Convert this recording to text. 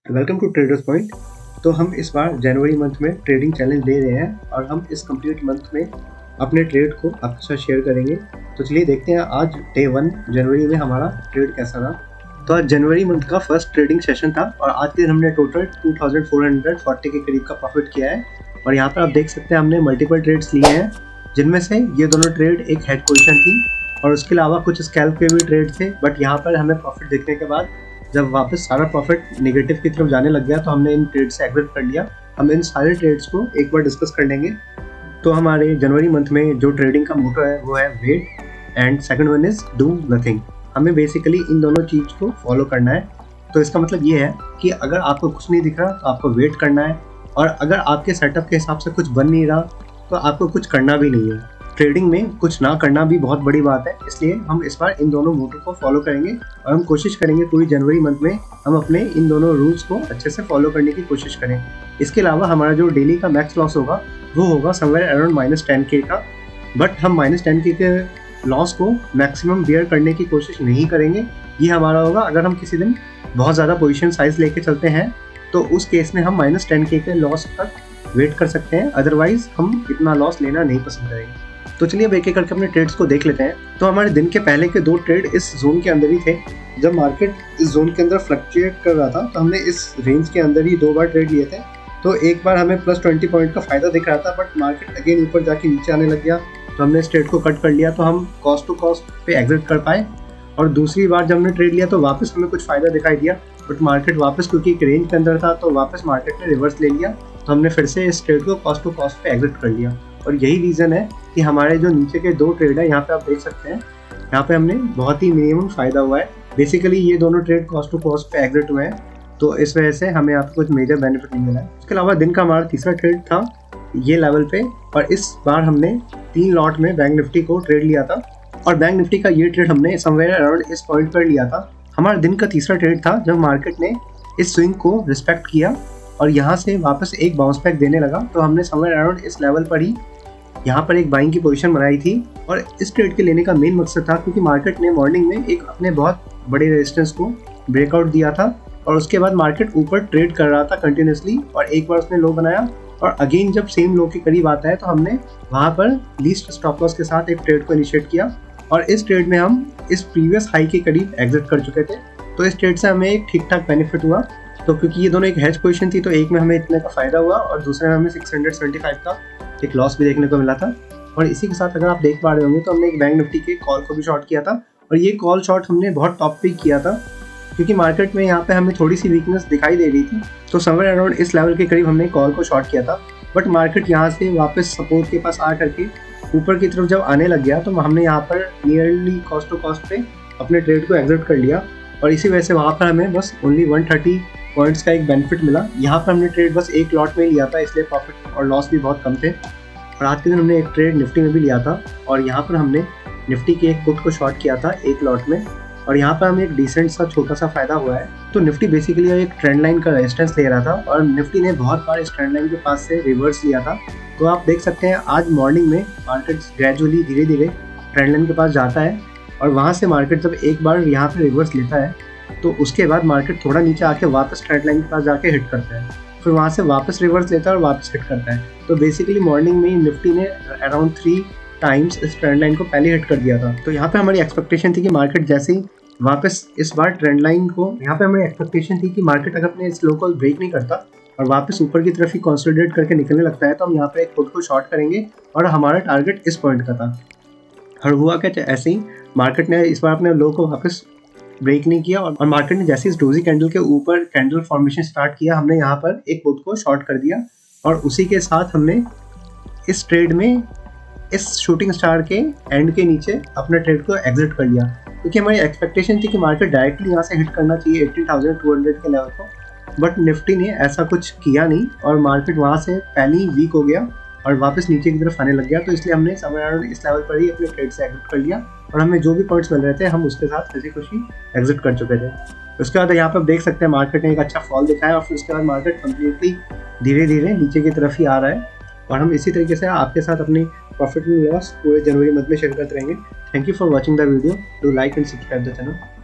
Welcome to traders point. तो हम इस बार जनवरी मंथ में ट्रेडिंग चैलेंज ले रहे हैं और हम इस कंप्लीट मंथ में अपने ट्रेड को आपके साथ शेयर करेंगे। तो चलिए देखते हैं आज डे 1 जनवरी में हमारा ट्रेड कैसा रहा। तो आज जनवरी मंथ का फर्स्ट ट्रेडिंग सेशन था और आज के दिन हमने टोटल 2440 के करीब का प्रॉफिट किया है। और यहाँ पर आप देख सकते हैं हमने मल्टीपल ट्रेड्स लिए हैं, जिनमें से ये दोनों ट्रेड एक हेड पोजीशन थी और उसके अलावा कुछ स्कैल्प के भी ट्रेड थे। बट यहाँ पर हमें प्रॉफिट देखने के बाद जब वापस सारा प्रॉफिट नेगेटिव की तरफ जाने लग गया तो हमने इन ट्रेड से एग्जिट कर लिया। हम इन सारे ट्रेड्स को एक बार डिस्कस कर लेंगे। तो हमारे जनवरी मंथ में जो ट्रेडिंग का मोटो है वो है wait and second one is do nothing. हमें बेसिकली इन दोनों चीज़ को फॉलो करना है। तो इसका मतलब ये है कि अगर आपको कुछ नहीं दिख रहा तो आपको वेट करना है, और अगर आपके सेटअप के हिसाब से कुछ बन नहीं रहा तो आपको कुछ करना भी नहीं है। ट्रेडिंग में कुछ ना करना भी बहुत बड़ी बात है, इसलिए हम इस बार इन दोनों मोटो को फॉलो करेंगे और हम कोशिश करेंगे पूरी जनवरी मंथ में हम अपने इन दोनों रूल्स को अच्छे से फॉलो करने की कोशिश करें। इसके अलावा हमारा जो डेली का मैक्स लॉस होगा वो होगा समवेयर अराउंड -10K का। बट हम -10K के लॉस को मैक्सिमम बियर करने की कोशिश नहीं करेंगे। ये हमारा होगा अगर हम किसी दिन बहुत ज़्यादा पोजिशन साइज लेके चलते हैं तो उस केस में हम -10K के लॉस तक वेट कर सकते हैं, अदरवाइज हम इतना लॉस लेना नहीं पसंद करेंगे। तो चलिए अब एक एक करके अपने ट्रेड्स को देख लेते हैं। तो हमारे दिन के पहले के 2 ट्रेड इस जोन के अंदर ही थे। जब मार्केट इस जोन के अंदर फ्लक्चुएट कर रहा था तो हमने इस रेंज के अंदर ही 2 बार ट्रेड लिए थे। तो एक बार हमें +20 पॉइंट का फायदा दिख रहा था, बट मार्केट अगेन ऊपर जाके नीचे आने लग गया तो हमने इस ट्रेड को कट कर लिया। तो हम कॉस्ट टू कॉस्ट पे एग्जिट कर पाए। और दूसरी बार जब हमने ट्रेड लिया तो वापस हमें कुछ फायदा दिखाई दिया, बट मार्केट वापस क्योंकि एक रेंज के अंदर था तो वापस मार्केट ने रिवर्स ले लिया। तो हमने फिर से इस ट्रेड को कॉस्ट टू कॉस्ट पे एग्जिट कर लिया। और यही रीज़न है कि हमारे जो नीचे के 2 ट्रेड है यहाँ पे आप देख सकते हैं, यहाँ पे हमने बहुत ही मिनिमम फायदा हुआ है। बेसिकली ये दोनों ट्रेड कॉस्ट टू कॉस्ट पे एग्जिट हुए हैं, तो इस वजह से हमें यहाँ पे कुछ मेजर बेनिफिट नहीं मिला है। उसके अलावा दिन का हमारा तीसरा ट्रेड था ये लेवल पे, और इस बार हमने 3 लॉट में बैंक निफ्टी को ट्रेड लिया था। और बैंक निफ्टी का ये ट्रेड हमने समवेयर अराउंड इस पॉइंट पर लिया था। हमारा दिन का तीसरा ट्रेड था जब मार्केट ने इस स्विंग को रिस्पेक्ट किया और यहाँ से वापस एक बाउंस बैक देने लगा। तो हमने समवेयर अराउंड इस लेवल पर ही यहाँ पर एक बाइंग की पोजीशन बनाई थी। और इस ट्रेड के लेने का मेन मकसद था क्योंकि मार्केट ने मॉर्निंग में एक अपने बहुत बड़े रेजिस्टेंस को ब्रेकआउट दिया था और उसके बाद मार्केट ऊपर ट्रेड कर रहा था कंटिन्यूसली, और एक बार उसने लो बनाया और अगेन जब सेम लो के करीब आता है तो हमने वहाँ पर लीस्ट स्टॉप लॉस के साथ एक ट्रेड को इनिशिएट किया। और इस ट्रेड में हम इस प्रीवियस हाई के करीब एग्जिट कर चुके थे। तो इस ट्रेड से हमें एक ठीक ठाक बेनिफिट हुआ। तो क्योंकि ये दोनों एक हेज पोजीशन थी तो एक में हमें इतने का फायदा हुआ और दूसरे में हमें 675 का एक लॉस भी देखने को मिला था। और इसी के साथ अगर आप देख पा रहे होंगे तो हमने एक बैंक निफ्टी के कॉल को भी शॉर्ट किया था, और ये कॉल शॉर्ट हमने बहुत टॉप पे किया था क्योंकि मार्केट में यहाँ पे हमें थोड़ी सी वीकनेस दिखाई दे रही थी। तो समवेयर अराउंड इस लेवल के करीब हमने कॉल को शॉर्ट किया था, बट मार्केट यहाँ से वापस सपोर्ट के पास आ करके ऊपर की तरफ जब आने लग गया तो हमने यहाँ पर नियरली कॉस्ट टू कॉस्ट पे अपने ट्रेड को एग्जिट कर लिया। और इसी वजह से वहाँ पर हमें बस ओनली 130 पॉइंट्स का एक बेनिफिट मिला। यहाँ पर हमने ट्रेड बस एक लॉट में लिया था, इसलिए प्रॉफिट और लॉस भी बहुत कम थे। और आज के दिन हमने एक ट्रेड निफ्टी में भी लिया था और यहाँ पर हमने निफ्टी के एक पुट को शॉर्ट किया था एक लॉट में, और यहाँ पर हमें एक डिसेंट सा छोटा सा फायदा हुआ है। तो निफ्टी बेसिकली एक ट्रेंड लाइन का रेजिस्टेंस ले रहा था और निफ्टी ने बहुत बार इस ट्रेंड लाइन के पास से रिवर्स लिया था। तो आप देख सकते हैं आज मॉर्निंग में मार्केट ग्रेजुअली धीरे धीरे ट्रेंड लाइन के पास जाता है और वहाँ से मार्केट जब एक बार यहाँ पर रिवर्स लेता है तो उसके बाद मार्केट थोड़ा नीचे आके वापस ट्रेंड लाइन के पास जाके हिट करता है, फिर वहाँ से वापस रिवर्स लेता है और वापस हिट करता है। तो बेसिकली मॉर्निंग में निफ्टी ने अराउंड 3 टाइम्स इस ट्रेंड लाइन को पहले हिट कर दिया था। तो यहाँ पे हमारी एक्सपेक्टेशन थी कि मार्केट जैसे ही वापस इस बार ट्रेंड लाइन को मार्केट अगर अपने इस लो को ब्रेक नहीं करता और वापस ऊपर की तरफ ही कंसोलिडेट करके निकलने लगता है तो हम यहाँ पे एक पुट को शॉर्ट करेंगे और हमारा टारगेट इस पॉइंट का था। और हुआ क्या, ऐसे ही मार्केट ने इस बार अपने लो को वापस ब्रेक नहीं किया और मार्केट ने जैसे इस डोजी कैंडल के ऊपर कैंडल फॉर्मेशन स्टार्ट किया हमने यहाँ पर एक पुट को शॉर्ट कर दिया। और उसी के साथ हमने इस ट्रेड में इस शूटिंग स्टार के एंड के नीचे अपने ट्रेड को एग्जिट कर लिया, क्योंकि हमारी एक्सपेक्टेशन थी कि मार्केट डायरेक्टली यहाँ से हिट करना चाहिए 18,200 के लेवल को, बट निफ्टी ने ऐसा कुछ किया नहीं और मार्केट वहाँ से पहले ही वीक हो गया और वापस नीचे की तरफ आने लग गया। तो इसलिए हमने समवेयर इस लेवल पर ही अपने ट्रेड से एग्जिट कर लिया और हमें जो भी पॉइंट्स मिल रहे थे हम उसके साथ खुशी खुशी एग्जिट कर चुके थे। उसके बाद यहाँ पर देख सकते हैं मार्केट ने एक अच्छा फॉल दिखाया और फिर उसके बाद मार्केट कम्प्लीटली धीरे धीरे नीचे की तरफ ही आ रहा है और हम इसी तरीके से आपके साथ अपनी प्रॉफिट एंड लॉस पूरे जनवरी मंथ में शेयर करते रहेंगे। Thank you for watching the video. Do like and subscribe the channel.